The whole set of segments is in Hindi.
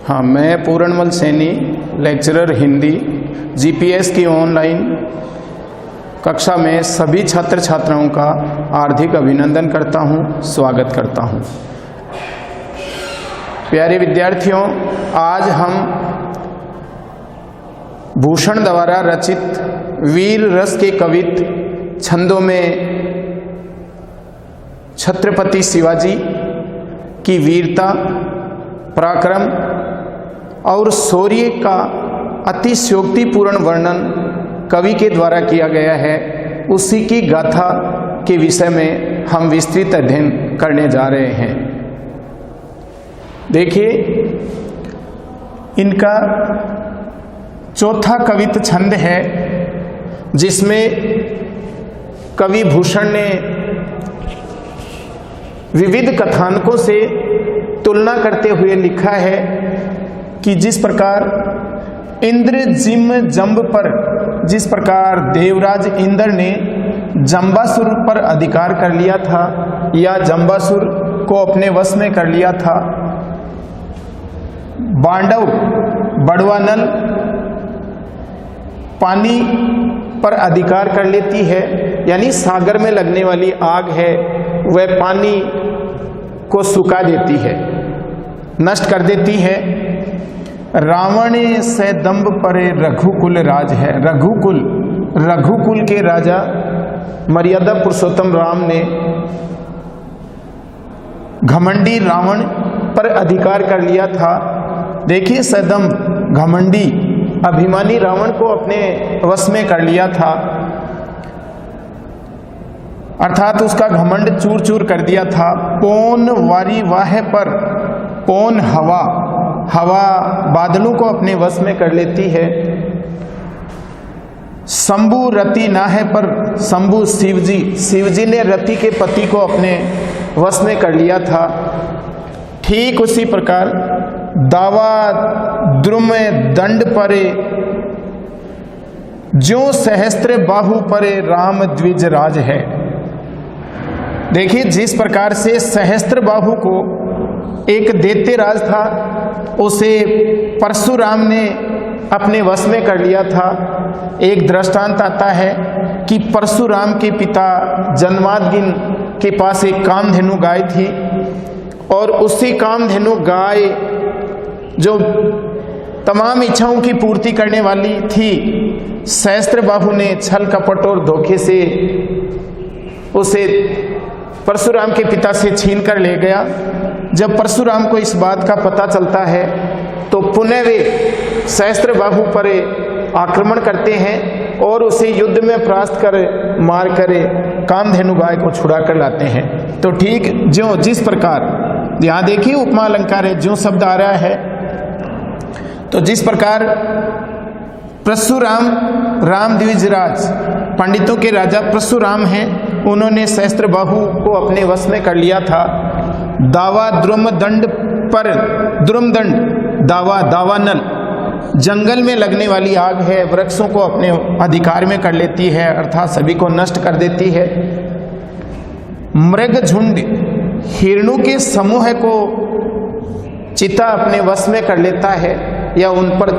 हाँ, मैं पूरणमल सैनी, लेक्चरर हिंदी, जीपीएस की ऑनलाइन कक्षा में सभी छात्र छात्राओं का हार्दिक अभिनंदन करता हूँ, स्वागत करता हूँ। प्यारे विद्यार्थियों, आज हम भूषण द्वारा रचित वीर रस के कवित छंदों में छत्रपति शिवाजी की वीरता, पराक्रम और शौर्य का अतिशयोक्तिपूर्ण वर्णन कवि के द्वारा किया गया है। उसी की गाथा के विषय में हम विस्तृत अध्ययन करने जा रहे हैं। देखिए, इनका चौथा कवित छंद है, जिसमें कवि भूषण ने विविध कथानकों से तुलना करते हुए लिखा है कि जिस प्रकार इंद्र जिम जंब पर, जिस प्रकार देवराज इंद्र ने जंबासुर पर अधिकार कर लिया था या जंबासुर को अपने वश में कर लिया था, बांडव बड़वानल पानी पर अधिकार कर लेती है, यानी सागर में लगने वाली आग है वह पानी को सुखा देती है, नष्ट कर देती है। रावण से दंभ परे रघुकुल राज है। रघुकुल के राजा मर्यादा पुरुषोत्तम राम ने घमंडी रावण पर अधिकार कर लिया था। देखिए, सदंभ घमंडी अभिमानी रावण को अपने वश में कर लिया था, अर्थात उसका घमंड चूर चूर कर दिया था। पौन वारी वाह पर, पौन हवा बादलों को अपने वश में कर लेती है। शंभु रति नाहे पर, शंभु शिवजी ने रति के पति को अपने वश में कर लिया था। ठीक उसी प्रकार दावा द्रुम दंड परे, जो सहस्त्र बाहु परे राम द्विज राज है। देखिए, जिस प्रकार से सहस्त्र बाहु को एक दैत्य राज था, उसे परशुराम ने अपने वश में कर लिया था। एक दृष्टांत आता है कि परशुराम के पिता जन्मादगिन के पास एक कामधेनु गाय थी, और उसी कामधेनु गाय जो तमाम इच्छाओं की पूर्ति करने वाली थी, सहस्त्रबाहु ने छल कपट और धोखे से उसे परशुराम के पिता से छीन कर ले गया। जब परशुराम को इस बात का पता चलता है तो पुनः वे सहस्त्रबाहु पर आक्रमण करते हैं और उसे युद्ध में परास्त कर मार कर कामधेनु गाय को छुड़ा कर लाते हैं। तो ठीक जो जिस प्रकार, यहाँ देखिए उपमा अलंकार है, जो शब्द आ रहा है, तो जिस प्रकार परशुराम राम द्विजराज, पंडितों के राजा परशुराम हैं, उन्होंने सहस्त्रबाहु को अपने वश में कर लिया था। दावा द्रुम दंड पर, द्रुम दंड दावानल जंगल में लगने वाली आग है, वृक्षों को अपने अधिकार में कर लेती है, अर्थात सभी को नष्ट कर देती है। मृग झुंड हिरणों के समूह को चिता अपने वश में कर लेता है या उन पर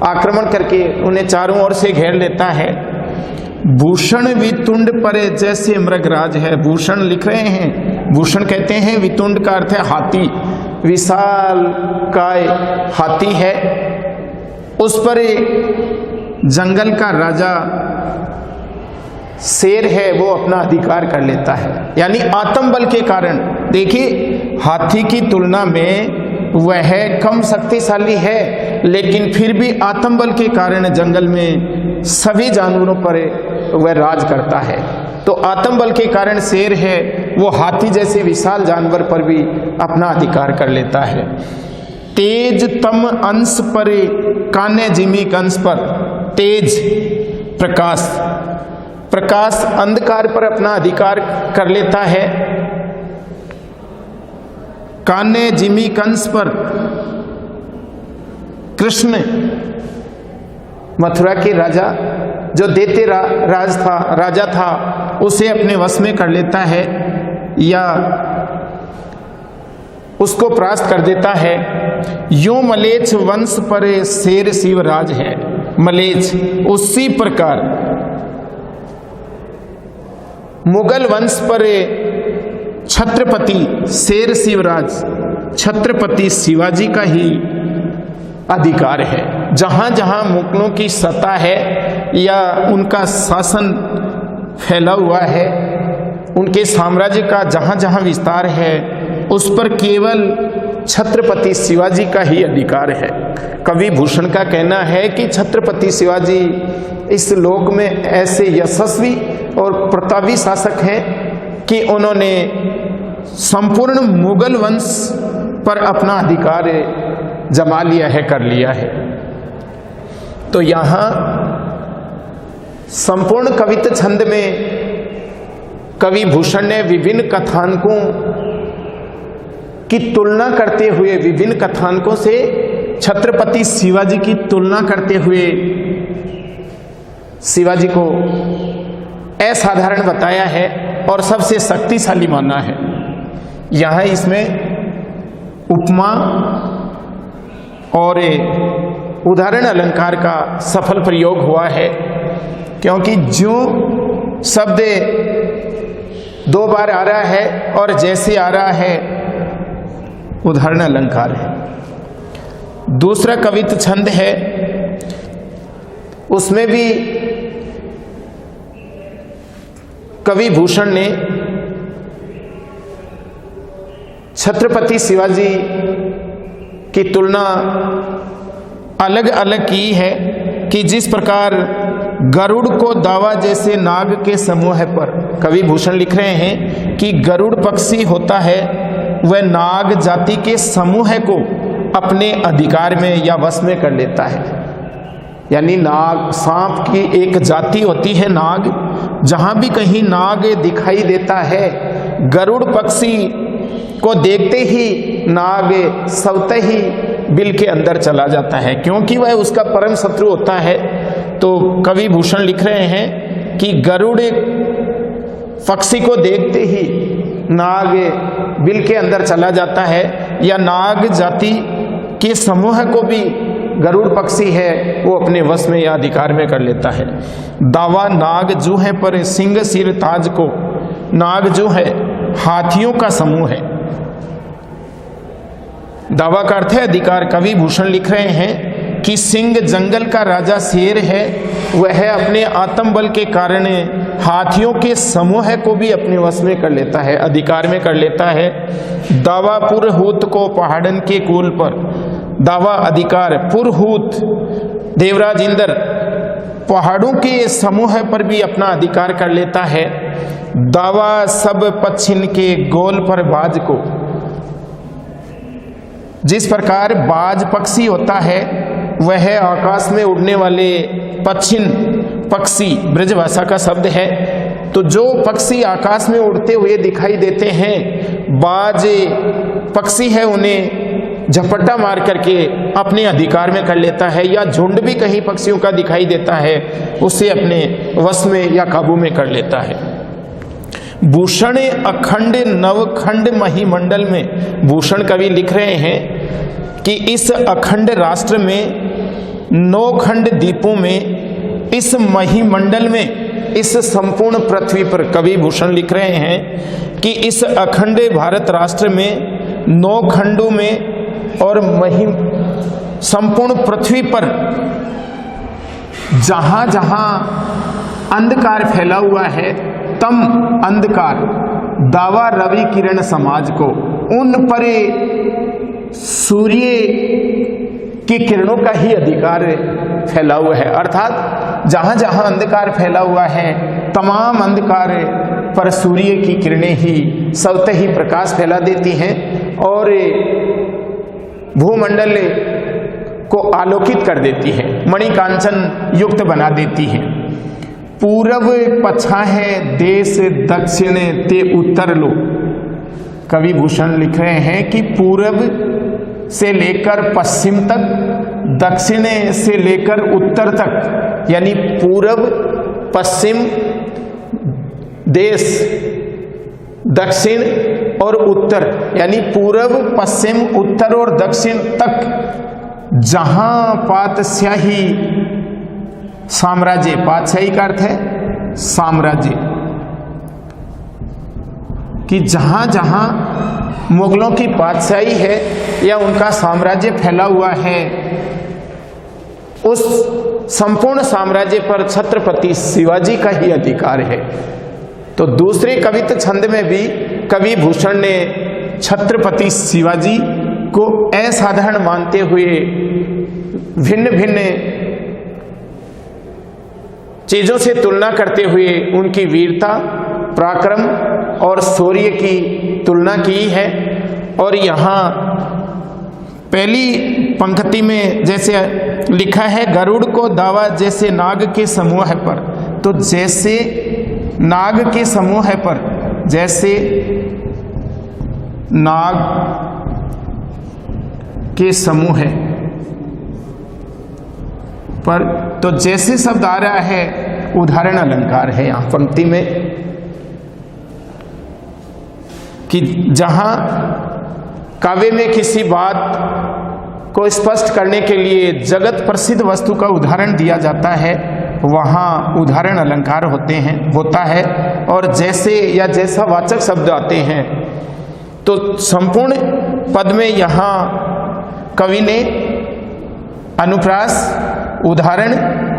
आक्रमण करके उन्हें चारों ओर से घेर लेता है। भूषण वितुंड परे जैसे मृगराज है। भूषण लिख रहे हैं, भूषण कहते हैं, वितुंड का अर्थ है हाथी, विशाल काय हाथी है, उस पर जंगल का राजा शेर है, वो अपना अधिकार कर लेता है। यानी आत्मबल के कारण, देखिए हाथी की तुलना में वह कम शक्तिशाली है, लेकिन फिर भी आत्मबल के कारण जंगल में सभी जानवरों पर वह राज करता है। तो आत्मबल के कारण शेर है, वो हाथी जैसे विशाल जानवर पर भी अपना अधिकार कर लेता है। तेज तम अंश पर, काने जिमी कंस पर, तेज प्रकाश अंधकार पर अपना अधिकार कर लेता है। काने जिमी कंस पर, कृष्ण मथुरा के राजा जो दैत्य राजा था, उसे अपने वश में कर लेता है या उसको परास्त कर देता है। यो मलेच्छ वंश पर शेर शिवराज है। मलेच्छ उसी प्रकार मुगल वंश पर छत्रपति शेर शिवराज छत्रपति शिवाजी का ही अधिकार है। जहां जहां मुगलों की सत्ता है या उनका शासन फैला हुआ है, उनके साम्राज्य का जहां जहां विस्तार है, उस पर केवल छत्रपति शिवाजी का ही अधिकार है। कवि भूषण का कहना है कि छत्रपति शिवाजी इस लोक में ऐसे यशस्वी और प्रतापी शासक हैं कि उन्होंने संपूर्ण मुगल वंश पर अपना अधिकार जमा लिया है, कर लिया है। तो यहाँ संपूर्ण कवित्त छंद में कवि भूषण ने विभिन्न कथानकों की तुलना करते हुए, विभिन्न कथानकों से छत्रपति शिवाजी की तुलना करते हुए शिवाजी को असाधारण बताया है और सबसे शक्तिशाली माना है। यहाँ इसमें उपमा और उदाहरण अलंकार का सफल प्रयोग हुआ है, क्योंकि जो शब्द दो बार आ रहा है और जैसे आ रहा है उदाहरण अलंकार है। दूसरा कवित्त छंद है, उसमें भी कवि भूषण ने छत्रपति शिवाजी की तुलना अलग अलग की है कि जिस प्रकार गरुड़ को दावा जैसे नाग के समूह पर, कवि भूषण लिख रहे हैं कि गरुड़ पक्षी होता है वह नाग जाति के समूह को अपने अधिकार में या वश में कर लेता है। यानी नाग, सांप की एक जाति होती है नाग, जहां भी कहीं नाग दिखाई देता है, गरुड़ पक्षी को देखते ही नाग स्वतः ही बिल के अंदर चला जाता है, क्योंकि वह उसका परम शत्रु होता है। तो कवि भूषण लिख रहे हैं कि गरुड़ पक्षी को देखते ही नाग बिल के अंदर चला जाता है, या नाग जाति के समूह को भी गरुड़ पक्षी है वो अपने वश में या अधिकार में कर लेता है। दावा नाग जो है पर सिंह सिर ताज को, नाग जो है हाथियों का समूह है। दावा का अर्थ है अधिकार। कवि भूषण लिख रहे हैं कि सिंह जंगल का राजा शेर है, वह अपने आत्मबल के कारण हाथियों के समूह को भी अपने वश में कर लेता है, अधिकार में कर लेता है। दावा पुरहूत को पहाड़न के कुल पर, दावा अधिकार, पुरहूत देवराज इंद्र पहाड़ों के समूह पर भी अपना अधिकार कर लेता है। दावा सब पक्षिन के गोल पर बाज को, जिस प्रकार बाज पक्षी होता है वह आकाश में उड़ने वाले पक्षिन, पक्षी ब्रजभाषा का शब्द है। तो जो पक्षी आकाश में उड़ते हुए दिखाई देते हैं, बाज पक्षी है, उन्हें झपट्टा मार करके अपने अधिकार में कर लेता है, या झुंड भी कहीं पक्षियों का दिखाई देता है उसे अपने वश में या काबू में कर लेता है। भूषण अखंड नवखंड महिमंडल में, भूषण कवि लिख रहे हैं कि इस अखंड राष्ट्र में 9 खंड द्वीपों में, इस महिमंडल में, इस संपूर्ण पृथ्वी पर, कवि भूषण लिख रहे हैं कि इस अखंड भारत राष्ट्र में 9 खंडों में और संपूर्ण पृथ्वी पर जहां जहां अंधकार फैला हुआ है, तम अंधकार दावा रवि किरण समाज को, उन पर सूर्य की किरणों का ही अधिकार फैला हुआ है। अर्थात जहां जहां अंधकार फैला हुआ है, तमाम अंधकार पर सूर्य की किरणें ही स्वतः ही प्रकाश फैला देती हैं और भूमंडल को आलोकित कर देती है, मणिकांचन युक्त बना देती है। पूरब पछा है देश दक्षिण ते उत्तर लो, कवि भूषण लिख रहे हैं कि पूरब से लेकर पश्चिम तक, दक्षिण से लेकर उत्तर तक, यानी पूरब, पश्चिम, देश, दक्षिण और उत्तर, यानी पूर्व, पश्चिम, उत्तर और दक्षिण तक जहां पातशाही साम्राज्य, पातशाही का अर्थ है साम्राज्य, कि जहां जहां मुगलों की पातशाही है या उनका साम्राज्य फैला हुआ है, उस संपूर्ण साम्राज्य पर छत्रपति शिवाजी का ही अधिकार है। तो दूसरे कवित्त छंद में भी कवि भूषण ने छत्रपति शिवाजी को असाधारण मानते हुए भिन्न भिन्न चीजों से तुलना करते हुए उनकी वीरता, पराक्रम और शौर्य की तुलना की है। और यहाँ पहली पंक्ति में जैसे लिखा है, गरुड़ को दावा जैसे नाग के समूह पर, तो जैसे नाग के समूह पर, जैसे नाग के समूह पर, तो जैसे शब्द आ रहा है उदाहरण अलंकार है यहां पंक्ति में, कि जहां काव्य में किसी बात को स्पष्ट करने के लिए जगत प्रसिद्ध वस्तु का उदाहरण दिया जाता है, वहाँ उदाहरण अलंकार होता है। और जैसे या जैसा वाचक शब्द आते हैं, तो संपूर्ण पद में यहाँ कवि ने अनुप्रास, उदाहरण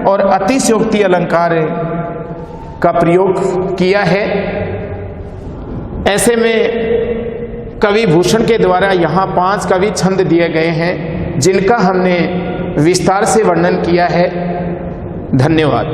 और अतिशयोक्ति अलंकार का प्रयोग किया है। ऐसे में कवि भूषण के द्वारा यहाँ 5 कवि छंद दिए गए हैं, जिनका हमने विस्तार से वर्णन किया है। धन्यवाद।